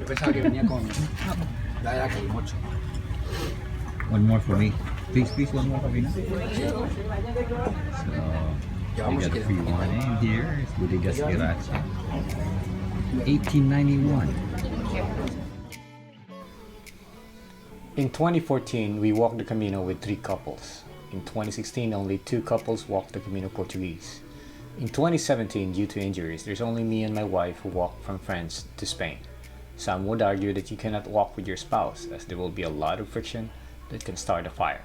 Yo pensaba que venía con la de la calimocho. One more for me. Please, one more for me. So, we got a free one in here. It's Bodegas Iracha. 1891. In 2014, we walked the Camino with 3 couples. In 2016, only 2 couples walked the Camino Portuguese. In 2017, due to injuries, there's only me and my wife who walked from France to Spain. Some would argue that you cannot walk with your spouse, as there will be a lot of friction that can start a fire.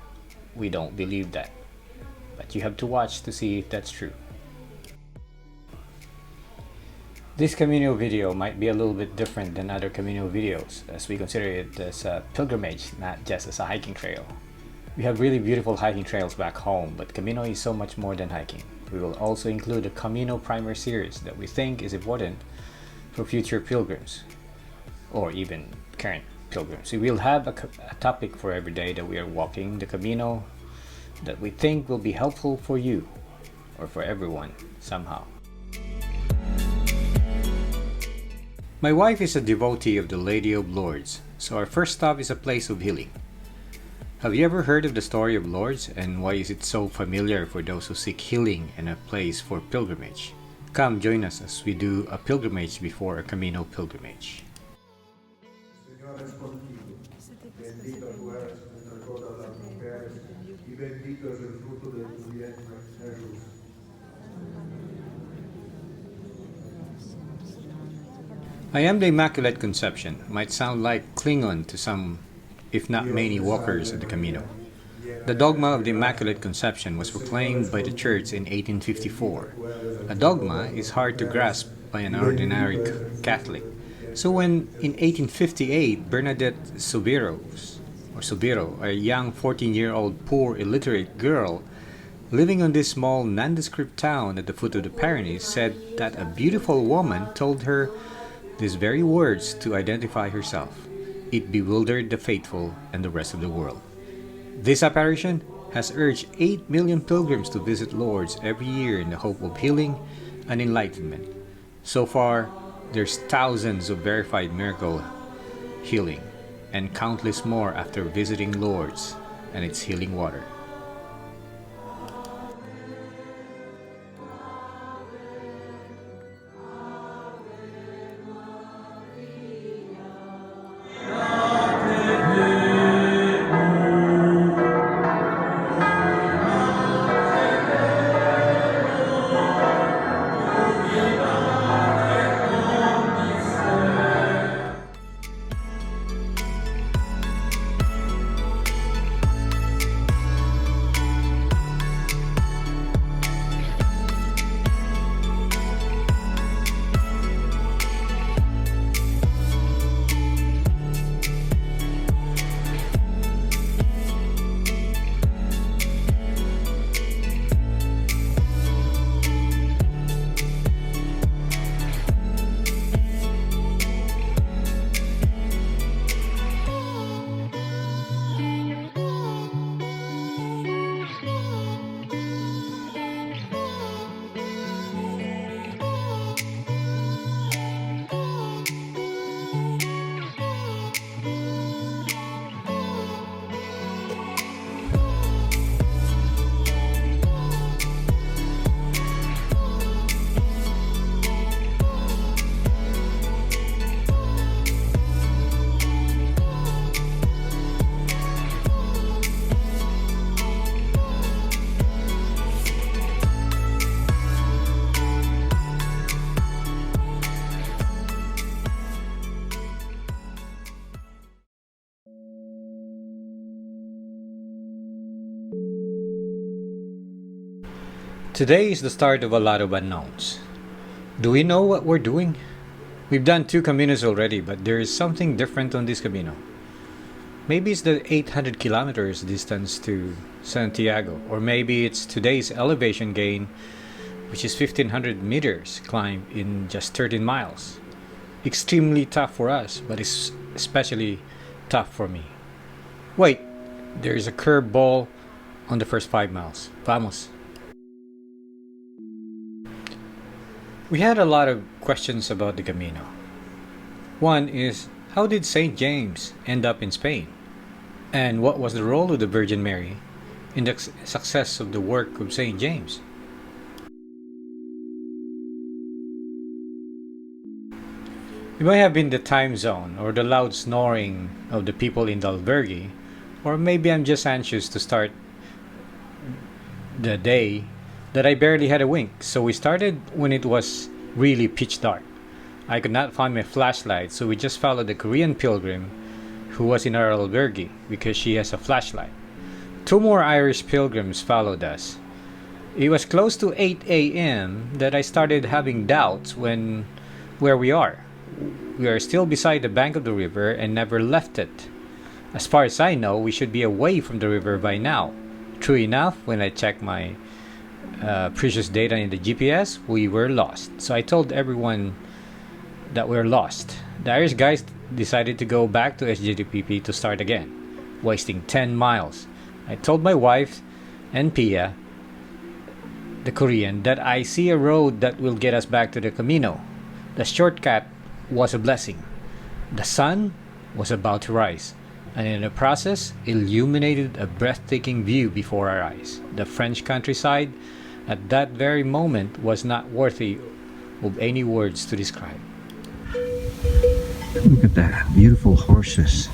We don't believe that, but you have to watch to see if that's true. This Camino video might be a little bit different than other Camino videos, as we consider it as a pilgrimage, not just as a hiking trail. We have really beautiful hiking trails back home, but Camino is so much more than hiking. We will also include a Camino primer series that we think is important for future pilgrims, or even current pilgrims. We will have a topic for every day that we are walking the Camino that we think will be helpful for you, or for everyone somehow. My wife is a devotee of the Lady of Lourdes, so our first stop is a place of healing. Have you ever heard of the story of Lourdes, and why is it so familiar for those who seek healing and a place for pilgrimage? Come join us as we do a pilgrimage before a Camino pilgrimage. Señor es contigo, bendita tú eres entre todas las mujeres, y bendito es el fruto de tu vientre, Jesús. I am the Immaculate Conception might sound like Klingon to some, if not many, walkers of the Camino. The dogma of the Immaculate Conception was proclaimed by the Church in 1854. A dogma is hard to grasp by an ordinary Catholic. So when in 1858 Bernadette Subiro, a young 14-year-old poor illiterate girl living on this small nondescript town at the foot of the Pyrenees, said that a beautiful woman told her these very words to identify herself, it bewildered the faithful and the rest of the world. This apparition has urged 8 million pilgrims to visit Lourdes every year in the hope of healing and enlightenment. So far, there's thousands of verified miracle healing and countless more after visiting Lourdes and its healing water. Today is the start of a lot of unknowns. Do we know what we're doing? We've done 2 Caminos already, but there is something different on this Camino. Maybe it's the 800 kilometers distance to Santiago, or maybe it's today's elevation gain, which is 1500 meters climb in just 13 miles. Extremely tough for us, but it's especially tough for me. Wait, there is a curved ball on the first 5 miles. Vamos. We had a lot of questions about the Camino. One is, How did St. James end up in Spain? And what was the role of the Virgin Mary in the success of the work of St. James? It may have been the time zone or the loud snoring of the people in the albergue, or maybe I'm just anxious to start the day that I barely had a wink. So we started when it was really pitch dark. I could not find my flashlight, so we just followed the Korean pilgrim who was in our albergue because she has a flashlight. 2 more Irish pilgrims followed us. It was close to 8 a.m. that I started having doubts where we are. We are still beside the bank of the river and never left it. As far as I know, we should be away from the river by now. True enough, when I checked my precious data in the GPS, we were lost. So I told everyone that we're lost. The Irish guys decided to go back to SJDPP to start again, wasting 10 miles. I told my wife and Pia, the Korean, that I see a road that will get us back to the Camino. The shortcut was a blessing. The sun was about to rise, and in the process illuminated a breathtaking view before our eyes. The French countryside at that very moment was not worthy of any words to describe. Look at that, beautiful horses.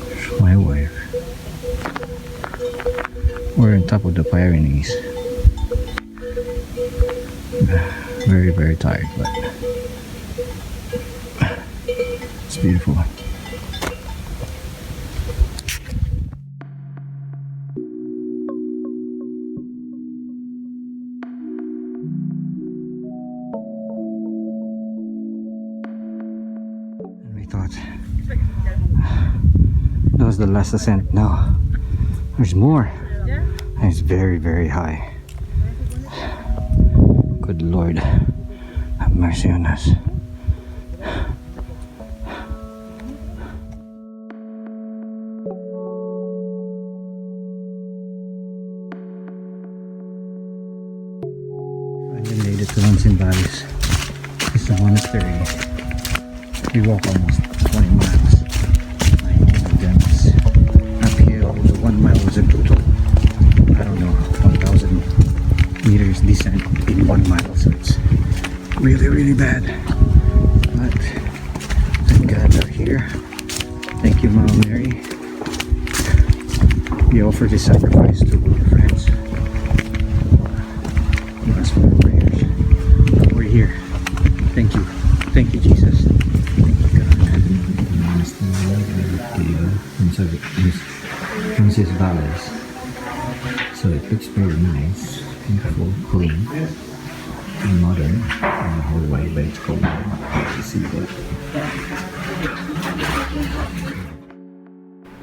There's my wife. We're on top of the Pyrenees. Very, very tired, but it's beautiful. And we thought that was the last ascent. No, there's more. And it's very, very high. Good Lord, have mercy on us. Finally made it to Roncesvalles. It's a monastery. We walk almost 20 miles. 19 of them is uphill. The 1 mile was a total, I don't know, 1,000 meters descent in 1 mile, so it's really, really bad. But thank God we're here. Thank you, Mama Mary. We offer this sacrifice to all the friends. Give us more prayers. We're here. Thank you. Thank you, Jesus. Thank you, God. Roncesvalles. So it looks very nice, beautiful, clean, and modern in the whole way, but it's cold. You see that.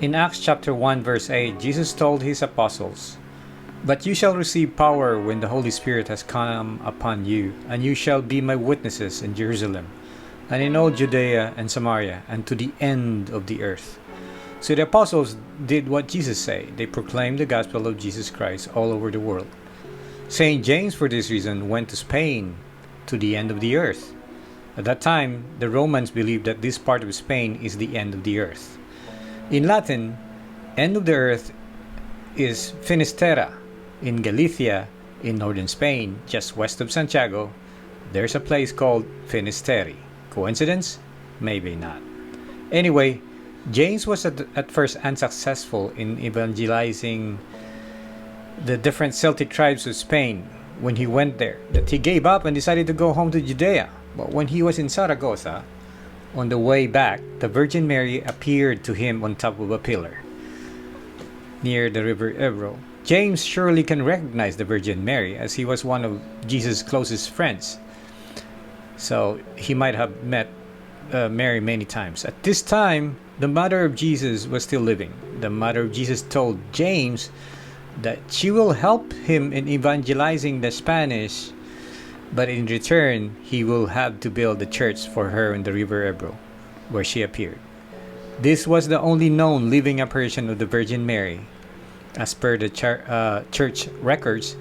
In Acts chapter 1 verse 8, Jesus told his apostles, "But you shall receive power when the Holy Spirit has come upon you, and you shall be my witnesses in Jerusalem, and in all Judea and Samaria, and to the end of the earth." So the apostles did what Jesus said. They proclaimed the gospel of Jesus Christ all over the world. St. James, for this reason, went to Spain, to the end of the earth. At that time, the Romans believed that this part of Spain is the end of the earth. In Latin, end of the earth is Finisterra. In Galicia, in northern Spain, just west of Santiago, there's a place called Finisteri. Coincidence? Maybe not. Anyway, James was at first unsuccessful in evangelizing the different Celtic tribes of Spain when he went there, that he gave up and decided to go home to Judea. But when he was in Zaragoza, on the way back, the Virgin Mary appeared to him on top of a pillar near the river Ebro. James surely can recognize the Virgin Mary, as he was one of Jesus' closest friends. So he might have met Mary many times. At this time, the mother of Jesus was still living. The mother of Jesus told James that she will help him in evangelizing the Spanish, but in return, he will have to build a church for her in the river Ebro, where she appeared. This was the only known living apparition of the Virgin Mary. As per the church records,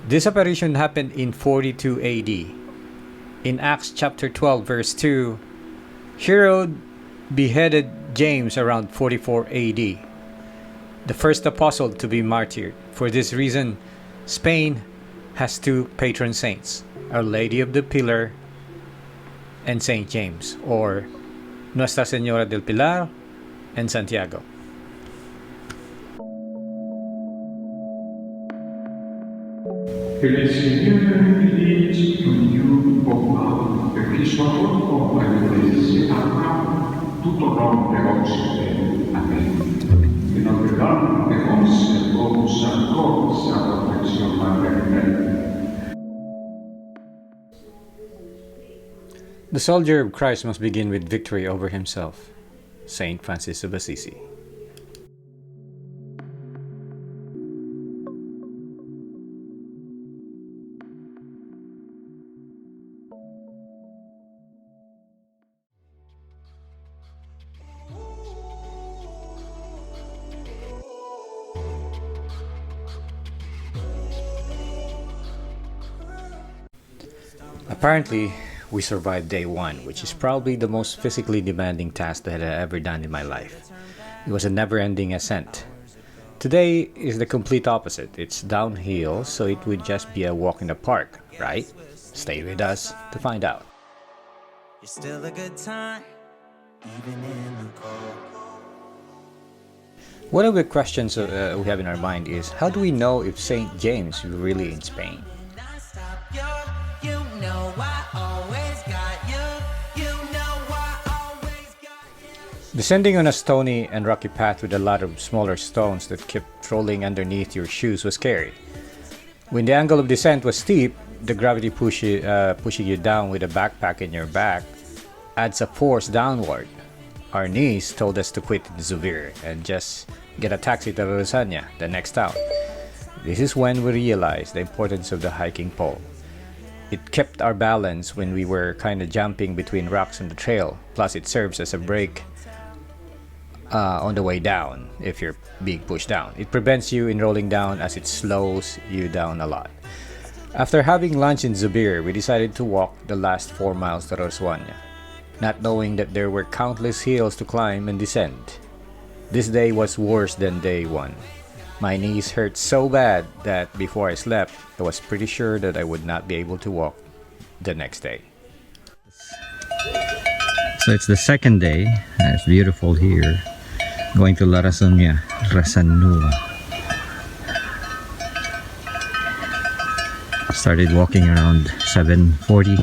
This apparition happened in 42 AD. In Acts chapter 12 verse 2, Herod beheaded James around 44 AD, the first apostle to be martyred. For this reason, Spain has two patron saints, Our Lady of the Pillar and Saint James, or Nuestra Señora del Pilar and Santiago. Que le Seigneur utilise ognuno poco perché sua volta all'Ecclesia tutto non per osservare. Amen. E non per non per osservare losarcos a protezione. The soldier of Christ must begin with victory over himself. Saint Francis of Assisi. Apparently, we survived day one, which is probably the most physically demanding task that I ever done in my life. It was a never-ending ascent. Today is the complete opposite. It's downhill, so it would just be a walk in the park, right? Stay with us to find out. You're still a good time, even in the cold. One of the questions we have in our mind is, how do we know if St. James is really in Spain? Descending on a stony and rocky path with a lot of smaller stones that kept rolling underneath your shoes was scary. When the angle of descent was steep, the gravity pushing you down with a backpack in your back adds a force downward. Our knees told us to quit the zubiri and just get a taxi to Larrasoaña, the next town. This is when we realized the importance of the hiking pole. It kept our balance when we were kind of jumping between rocks on the trail, plus it serves as a brake on the way down if you're being pushed down. It prevents you in rolling down as it slows you down a lot. After having lunch in Zubiri, we decided to walk the last 4 miles to Larrasoaña, not knowing that there were countless hills to climb and descend. This day was worse than day one. My knees hurt so bad that before I slept, I was pretty sure that I would not be able to walk the next day. So it's the second day. It's beautiful here. Going to Larrasoaña, Rasanua. Started walking around 7:40,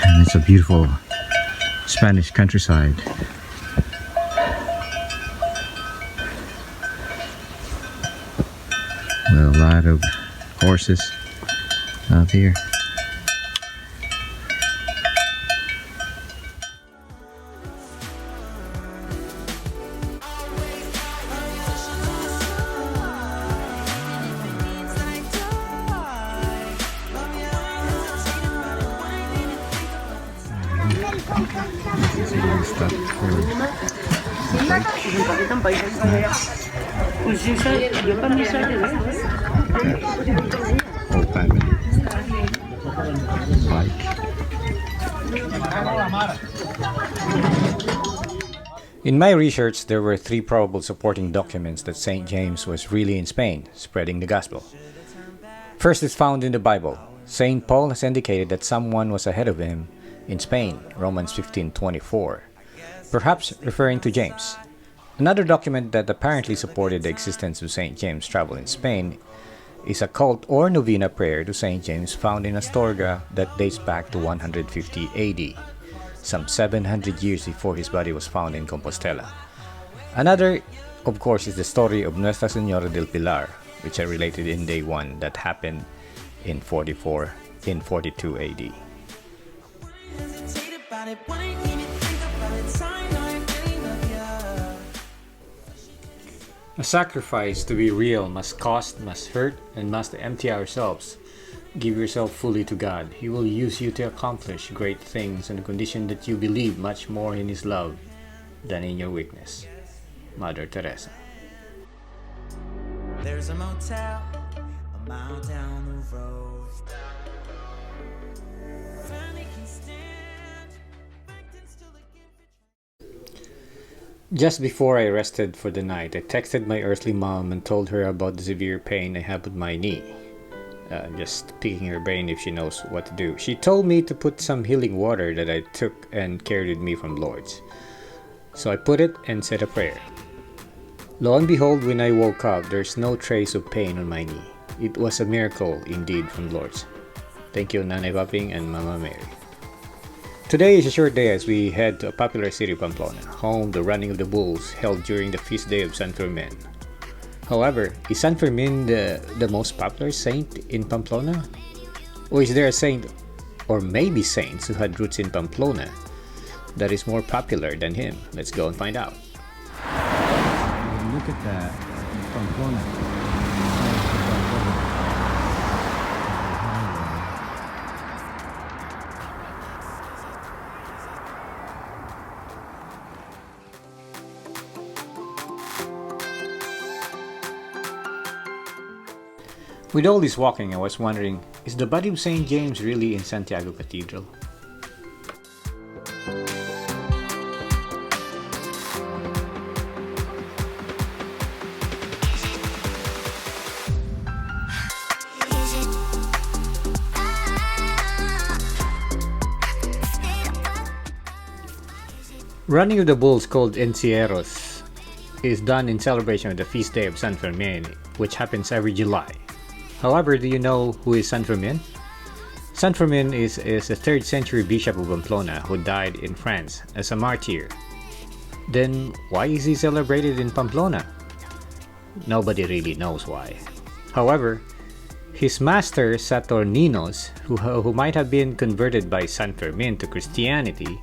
and it's a beautiful Spanish countryside. With a lot of horses out here. Whole family. Bike. In my research, there were 3 probable supporting documents that St. James was really in Spain, spreading the gospel. First is found in the Bible. St. Paul has indicated that someone was ahead of him in Spain, Romans 15:24, perhaps referring to James. Another document that apparently supported the existence of St. James' travel in Spain is a cult or novena prayer to St. James found in Astorga that dates back to 150 AD, some 700 years before his body was found in Compostela. Another, of course, is the story of Nuestra Señora del Pilar, which I related in day 1 that happened in 42 AD. A sacrifice to be real must cost, must hurt, and must empty ourselves. Give yourself fully to God. He will use you to accomplish great things on the condition that you believe much more in His love than in your weakness. Mother Teresa. There's a motel mile down the road. Finally can stand, back then still again for Just before I rested for the night, I texted my earthly mom and told her about the severe pain I have with my knee. Just picking her brain if she knows what to do. She told me to put some healing water that I took and carried with me from Lourdes. So I put it and said a prayer. Lo and behold, when I woke up, there's no trace of pain on my knee. It was a miracle indeed from Lourdes. Thank you, Nanay Paping and Mama Mary. Today is a short day as we head to a popular city, Pamplona, home the running of the bulls held during the feast day of San Fermin. However, is San Fermin the most popular saint in Pamplona? Or is there a saint, or maybe saints who had roots in Pamplona, that is more popular than him? Let's go and find out. Look at that. Pamplona. With all this walking, I was wondering, is the body of St. James really in Santiago Cathedral? Running of the bulls, called encierros, is done in celebration of the feast day of San Fermin, which happens every July. However, do you know who is San Fermin? San Fermin is a 3rd century bishop of Pamplona who died in France as a martyr. Then why is he celebrated in Pamplona? Nobody really knows why. However, his master Saturninos, who might have been converted by San Fermin to Christianity,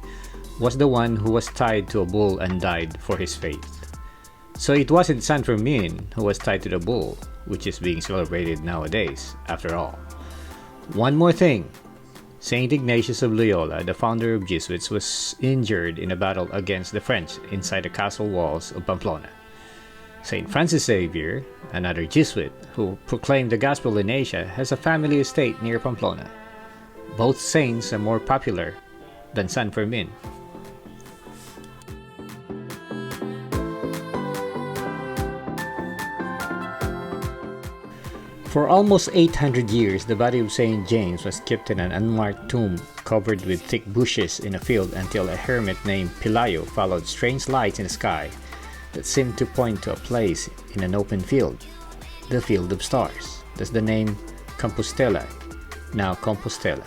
was the one who was tied to a bull and died for his faith. So it wasn't San Fermin who was tied to the bull, which is being celebrated nowadays, after all. One more thing. Saint Ignatius of Loyola, the founder of Jesuits, was injured in a battle against the French inside the castle walls of Pamplona. Saint Francis Xavier, another Jesuit who proclaimed the gospel in Asia, has a family estate near Pamplona. Both saints are more popular than San Fermin. For almost 800 years, the body of St. James was kept in an unmarked tomb covered with thick bushes in a field until a hermit named Pelayo followed strange lights in the sky that seemed to point to a place in an open field, the Field of Stars. Thus the name Compostela, now Compostela.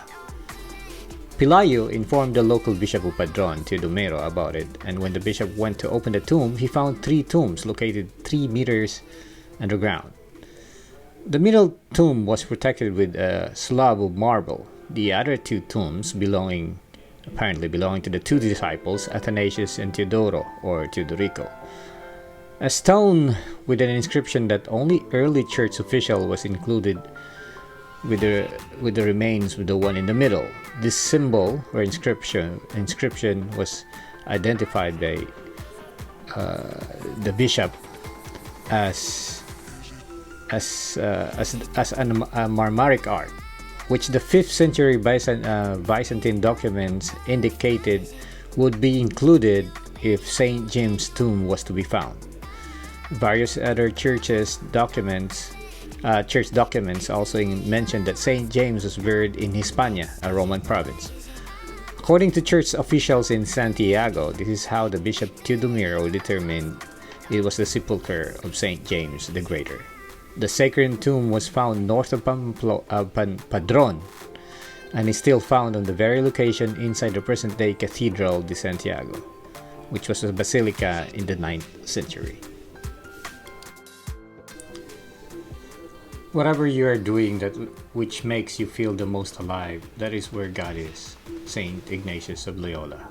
Pelayo informed the local Bishop of Padron, Teodomiro, about it, and when the bishop went to open the tomb, he found 3 tombs located 3 meters underground. The middle tomb was protected with a slab of marble. The other 2 tombs apparently belonging to the 2 disciples, Athanasius and Teodoro, or Teodorico. A stone with an inscription that only early church official was included with the remains of the one in the middle. This symbol or inscription was identified by the bishop as a Marmaric art, which the 5th century Byzantine documents indicated would be included if St. James' tomb was to be found. Various other church documents also mentioned that St. James was buried in Hispania, a Roman province. According to church officials in Santiago, this is how the Bishop Teodomiro determined it was the sepulchre of St. James the Greater. The sacred tomb was found north of Padron and is still found on the very location inside the present-day Cathedral de Santiago, which was a basilica in the 9th century. Whatever you are doing which makes you feel the most alive, that is where God is. Saint Ignatius of Loyola.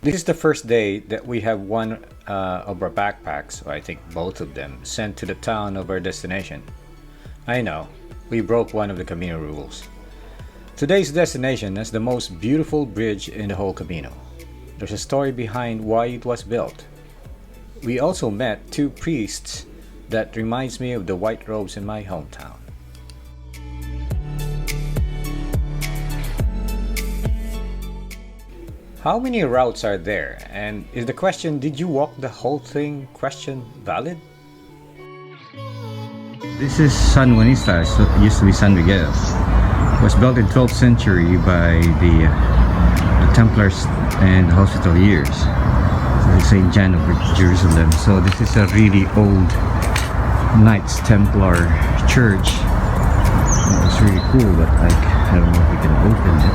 This is the first day that we have one of our backpacks, or I think both of them, sent to the town of our destination. I know, we broke one of the Camino rules. Today's destination has the most beautiful bridge in the whole Camino. There's a story behind why it was built. We also met two priests that reminds me of the white robes in my hometown. How many routes are there? And is the question, did you walk the whole thing, question valid? This is San Juanista, so it used to be San Miguel. It was built in 12th century by the Templars and Hospitaliers, so St. John of Jerusalem. So this is a really old Knights Templar church. It's really cool, but I don't know if we can open it.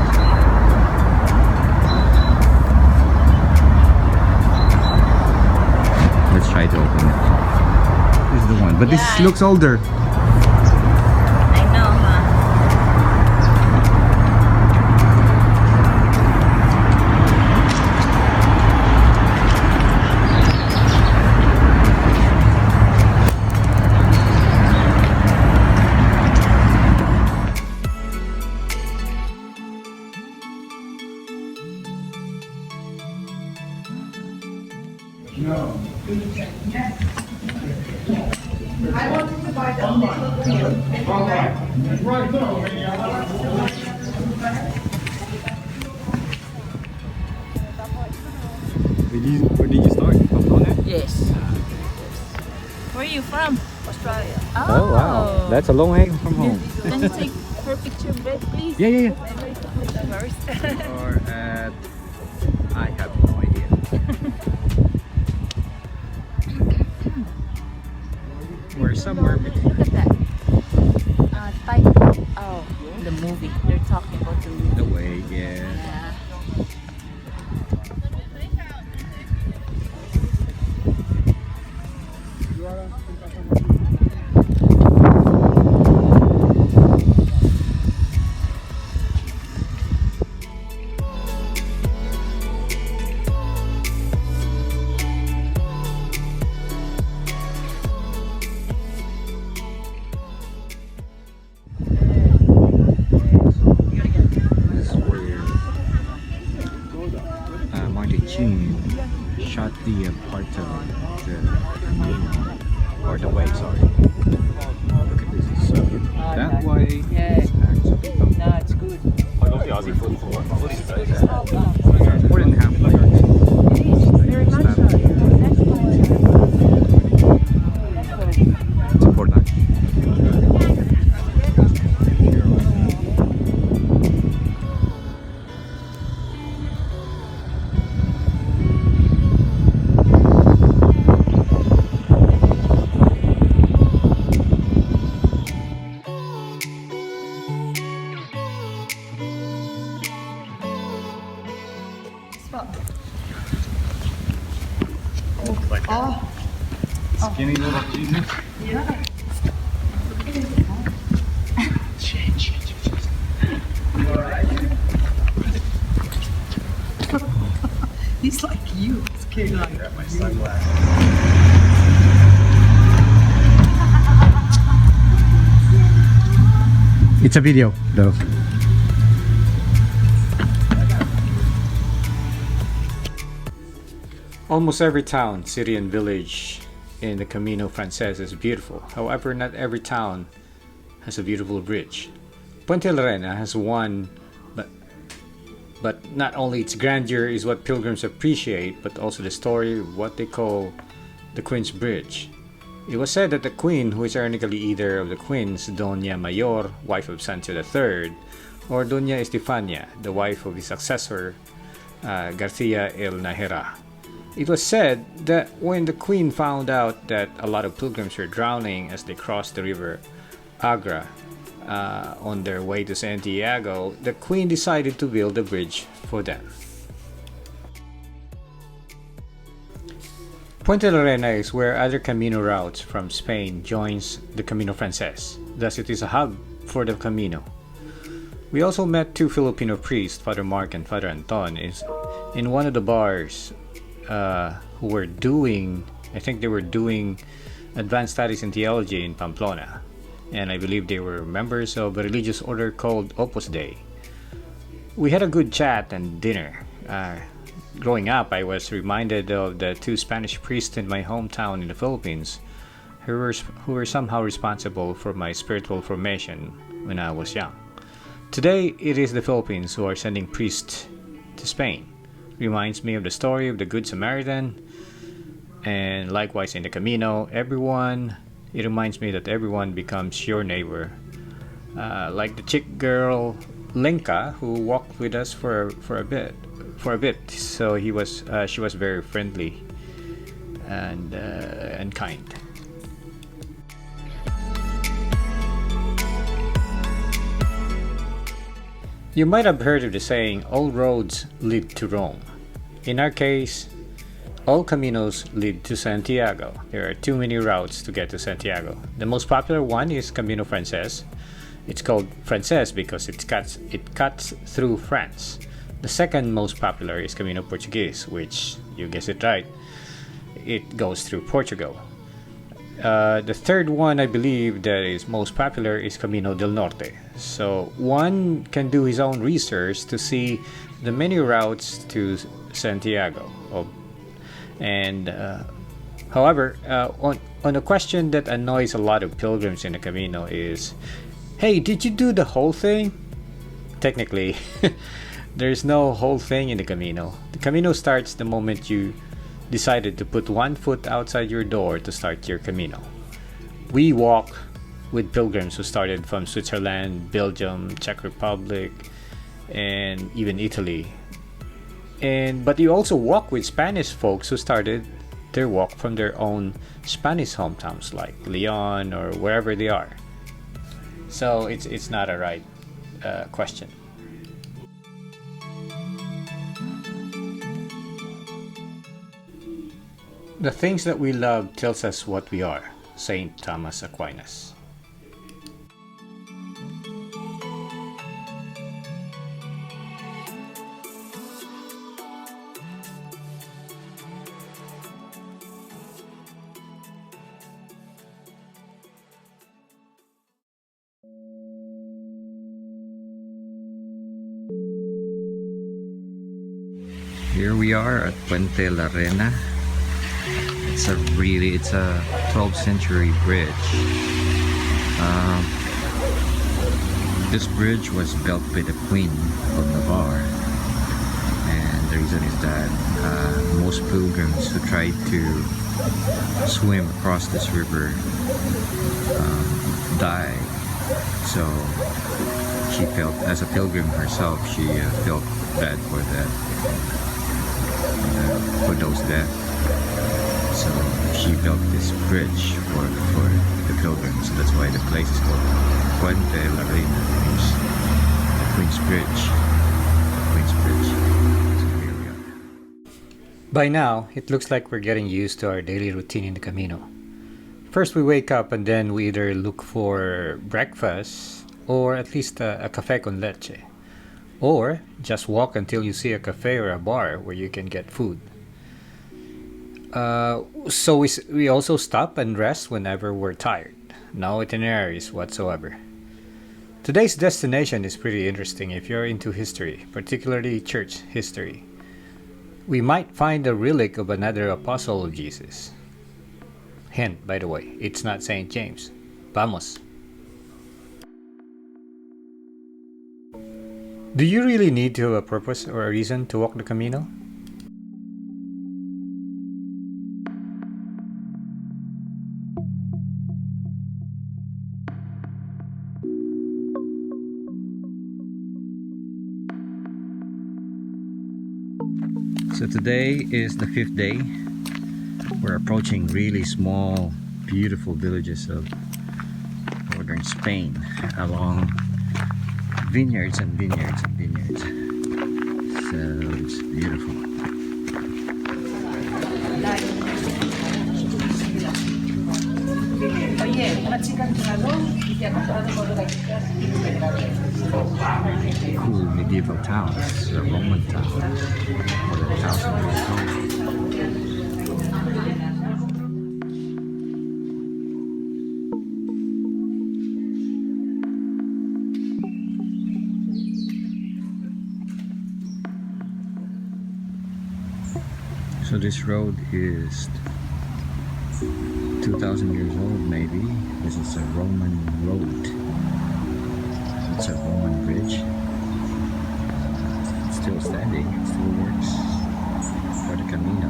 Let's try to open it. This is the one, but this looks older. I know, huh? Where did you start? Pamplona? Yes. Where are you from? Australia. Oh wow, that's a long way from home. Can you take her picture, please? Yeah. First. Or at... I have no idea. We're somewhere between... Look at that. Title. Oh, the movie. They're talking about the movie. The way, yeah. Yeah. Shot the part of the Camino, or the way, sorry. Look at this, it's so good. That way is actually No, it's good. more than half like Very much so. It's important. Skinny little Jesus. Yeah. He's like you. It's cute. Like Grab my sunglasses. It's a video, though. Almost every town, city and village in the Camino Frances is beautiful. However, not every town has a beautiful bridge. Puentelareina has one, but not only its grandeur is what pilgrims appreciate, but also the story of what they call the Queen's Bridge. It was said that the Queen, who is ironically either of the Queens, Doña Mayor, wife of Santiago III, or Doña Estefania, the wife of his successor, Garcia el Nájera. It was said that when the Queen found out that a lot of pilgrims were drowning as they crossed the river Agra on their way to Santiago, the Queen decided to build a bridge for them. Puentelareina is where other Camino routes from Spain joins the Camino Frances, thus it is a hub for the Camino. We also met two Filipino priests, Father Mark and Father Anton, in one of the bars who were doing, I think they were doing advanced studies in theology in Pamplona, and I believe they were members of a religious order called Opus Dei. we had a good chat and dinner. Growing up, I was reminded of the two Spanish priests in my hometown in the Philippines who were somehow responsible for my spiritual formation when I was young. Today, it is the Philippines who are sending priests to Spain. Reminds me of the story of the Good Samaritan, and likewise in the Camino, it reminds me that everyone becomes your neighbor. Like the chick girl Lenka, who walked with us for a bit. So she was very friendly and kind. You might have heard of the saying, all roads lead to Rome. In our case, all caminos lead to Santiago. There are too many routes to get to Santiago. The most popular one is Camino Frances. It's called Frances because it cuts through France. The second most popular is Camino Portuguese, which, you guessed it right, it goes through Portugal. The third one, I believe, that is most popular is Camino del Norte. So one can do his own research to see the many routes to Santiago. However, on a question that annoys a lot of pilgrims in the Camino is, hey, did you do the whole thing? Technically, there's no whole thing in the Camino. The Camino starts the moment you decided to put one foot outside your door to start your Camino. We walk with pilgrims who started from Switzerland, Belgium, Czech Republic, and even Italy. But you also walk with Spanish folks who started their walk from their own Spanish hometowns like Leon or wherever they are. So it's not a right question. The things that we love tells us what we are, Saint Thomas Aquinas. Here we are at Puentelareina. It's a 12th century bridge. This bridge was built by the Queen of Navarre, and the reason is that most pilgrims who tried to swim across this river died. So she felt, as a pilgrim herself, she felt bad for those dead. So she built this bridge for the pilgrims. So that's why the place is called Puente Reina, means the Queen's Bridge. So here we are. By now, it looks like we're getting used to our daily routine in the Camino. First we wake up and then we either look for breakfast or at least a café con leche. Or just walk until you see a cafe or a bar where you can get food. So we also stop and rest whenever we're tired. No itineraries whatsoever. Today's destination is pretty interesting if you're into history, particularly church history. We might find a relic of another apostle of Jesus. Hint, by the way, it's not St. James. Vamos! Do you really need to have a purpose or a reason to walk the Camino? So today is the 5th day. We're approaching really small, beautiful villages of northern Spain along vineyards and vineyards and vineyards. So it's beautiful. Cool medieval towns, a Roman town, or the house of Rome. So this road is 2,000 years old maybe. This is a Roman road. It's a Roman bridge. It's still standing, it still works for the Camino.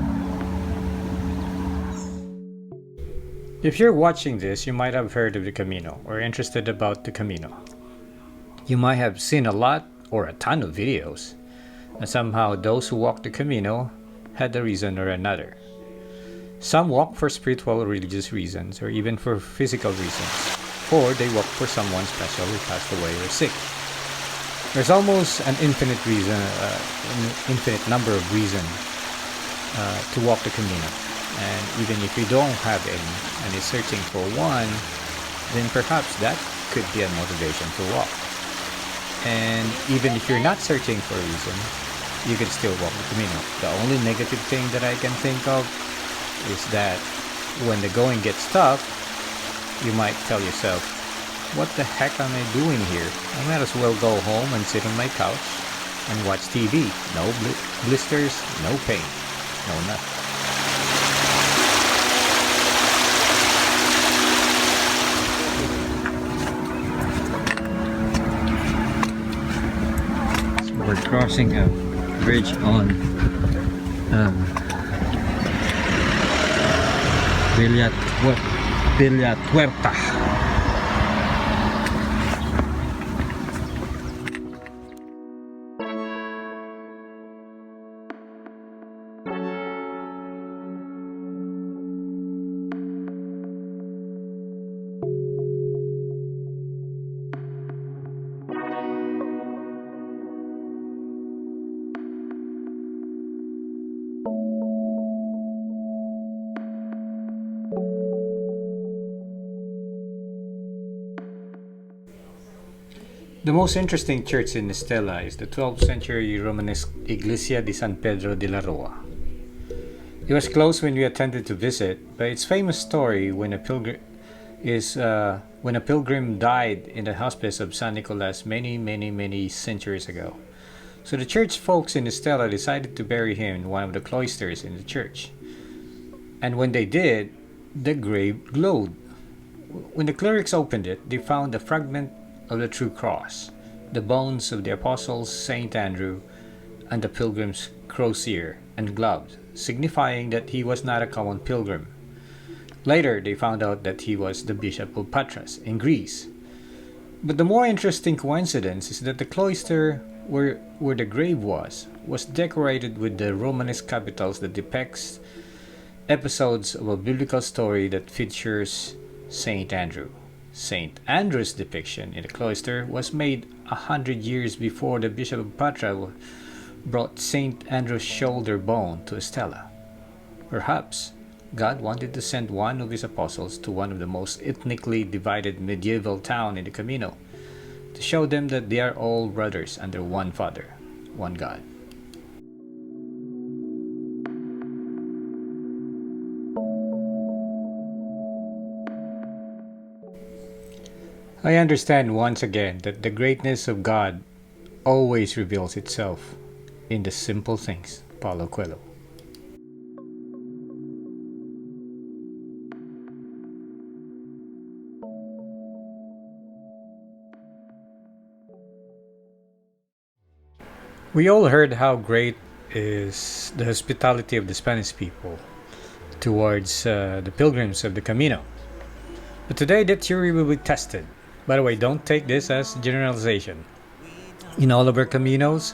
If you're watching this, you might have heard of the Camino or interested about the Camino. You might have seen a lot or a ton of videos, and somehow those who walk the Camino had a reason or another. Some walk for spiritual or religious reasons, or even for physical reasons, or they walk for someone special who passed away or sick. There's almost an infinite infinite number of reasons to walk the Camino, and even if you don't have any and is searching for one, then perhaps that could be a motivation to walk. And even if you're not searching for a reason, you can still walk the Camino. The only negative thing that I can think of is that when the going gets tough, you might tell yourself, what the heck am I doing here? I might as well go home and sit on my couch and watch TV. No blisters, no pain, no nothing. We're crossing a bridge on Villa Tuerta. The most interesting church in Estella is the 12th century Romanesque Iglesia di San Pedro de la Roa. It was closed when we attempted to visit, but its famous story when a pilgrim died in the hospice of San Nicolas many centuries ago. So the church folks in Estella decided to bury him in one of the cloisters in the church. And when they did, the grave glowed. When the clerics opened it, they found a fragment of the true cross, the bones of the apostles Saint Andrew, and the pilgrim's crosier and gloves, signifying that he was not a common pilgrim. Later, they found out that he was the Bishop of Patras in Greece. But the more interesting coincidence is that the cloister where the grave was decorated with the Romanesque capitals that depicts episodes of a biblical story that features Saint Andrew. Saint Andrew's depiction in the cloister was made 100 years before the Bishop of Patra brought Saint Andrew's shoulder bone to Estella. Perhaps God wanted to send one of his apostles to one of the most ethnically divided medieval towns in the Camino to show them that they are all brothers under one Father, one God. I understand once again that the greatness of God always reveals itself in the simple things. Paulo Coelho. We all heard how great is the hospitality of the Spanish people towards the pilgrims of the Camino. But today that theory will be tested. By the way, don't take this as generalization. In all of our Caminos,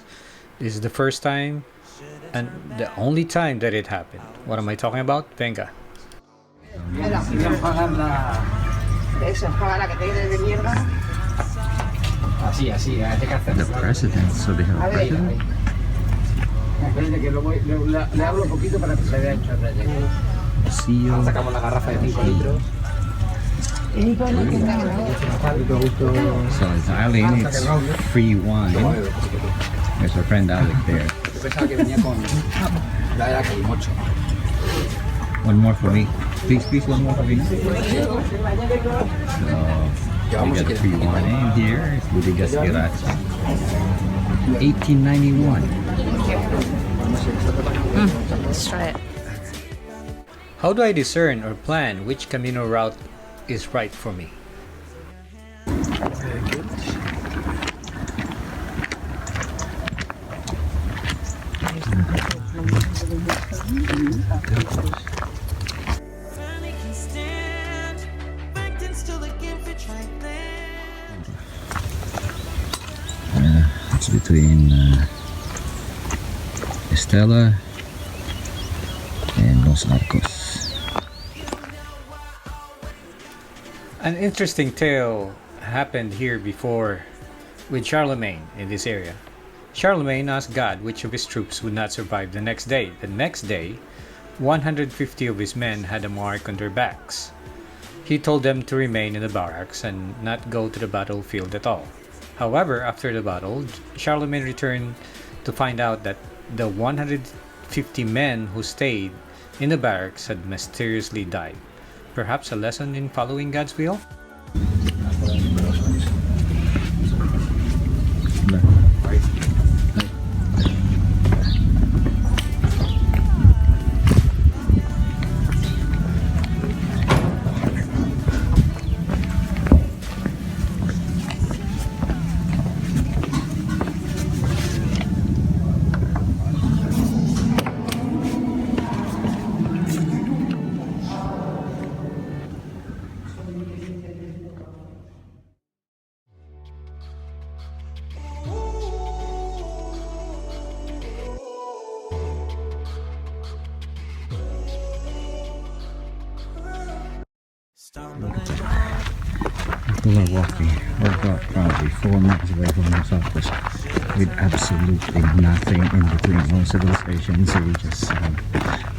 this is the first time and the only time that it happened. What am I talking about? Venga. The president, so they have a president? CEO. So it's Eileen, it's free wine. There's our friend Alec there. One more for me. Please, one more for me. So, we get free wine in here. It's Bodegas Ceratin. 1891. Let's try it. How do I discern or plan which Camino route is right for me? Finally can stand, back then still looking for triumphant. It's between Estella and Los Arcos. An interesting tale happened here before with Charlemagne in this area. Charlemagne asked God which of his troops would not survive the next day. The next day, 150 of his men had a mark on their backs. He told them to remain in the barracks and not go to the battlefield at all. However, after the battle, Charlemagne returned to find out that the 150 men who stayed in the barracks had mysteriously died. Perhaps a lesson in following God's will? People are walking, or about probably 4 miles away from Los Arcos with absolutely nothing in between. No civilization, so you just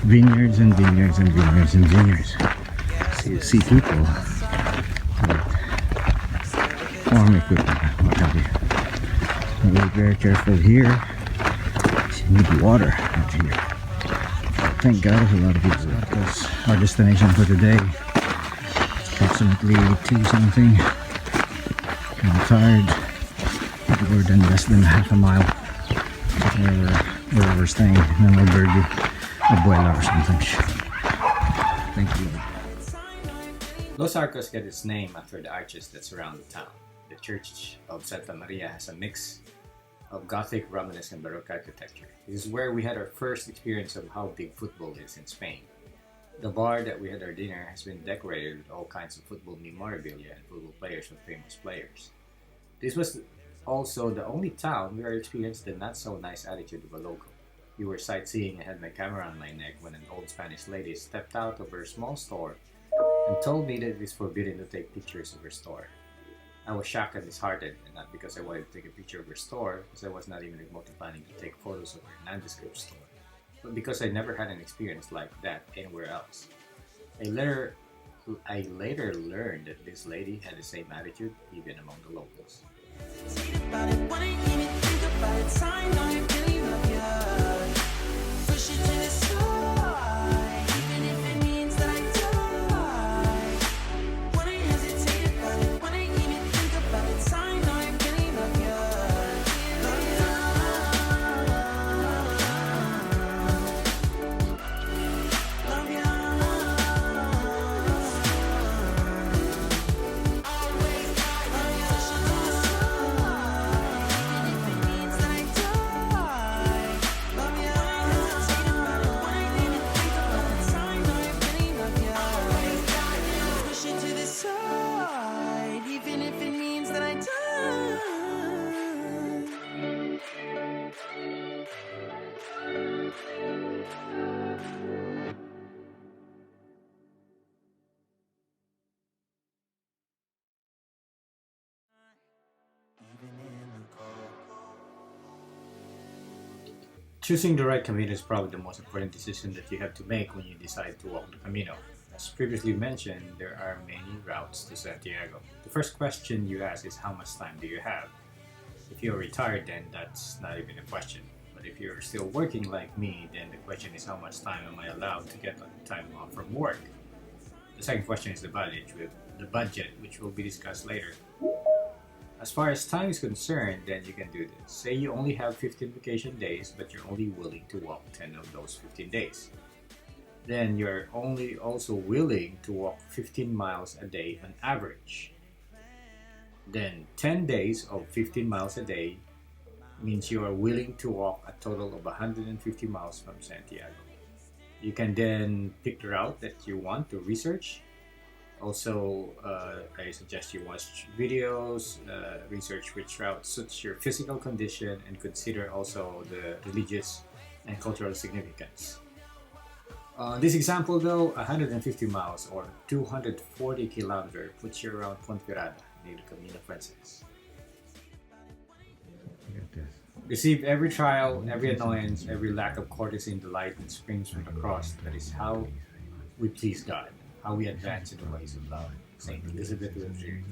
vineyards and vineyards and vineyards and vineyards. So you see people with farm equipment, what have you. You be very careful here. You need water out here. Thank God there's a lot of people because our destination for today is approximately 2 something. I'm tired. We're done less than half a mile where we're staying. And then we'll bury a boiler or something. Thank you. Los Arcos get its name after the arches that surround the town. The Church of Santa Maria has a mix of Gothic, Romanesque, and Baroque architecture. This is where we had our first experience of how big football is in Spain. The bar that we had our dinner has been decorated with all kinds of football memorabilia and football players with famous players. This was also the only town where I experienced the not so nice attitude of a local. We were sightseeing and had my camera on my neck when an old Spanish lady stepped out of her small store and told me that it is forbidden to take pictures of her store. I was shocked and disheartened, and not because I wanted to take a picture of her store, because I was not even remotely planning to take photos of her nondescript store, but because I never had an experience like that anywhere else. I later learned that this lady had the same attitude even among the locals. Choosing the right Camino is probably the most important decision that you have to make when you decide to walk the Camino. As previously mentioned, there are many routes to Santiago. The first question you ask is how much time do you have? If you're retired, then that's not even a question. But if you're still working like me, then the question is how much time am I allowed to get time off from work? The second question is the budget, which will be discussed later. As far as time is concerned, then you can do this. Say you only have 15 vacation days, but you're only willing to walk 10 of those 15 days. then you're only also willing to walk 15 miles a day on average. Then 10 days of 15 miles a day means you are willing to walk a total of 150 miles from Santiago. You can then pick the route that you want to research. Also, I suggest you watch videos, research which route suits your physical condition, and consider also the religious and cultural significance. This example though, 150 miles or 240 kilometers puts you around Puente near the Camino Frances. Look at this. Receive every trial, every annoyance, every lack of courtesy in the light that springs from the cross. That is how we please God, how we advance in the ways of love. Saint Elizabeth of Untitled.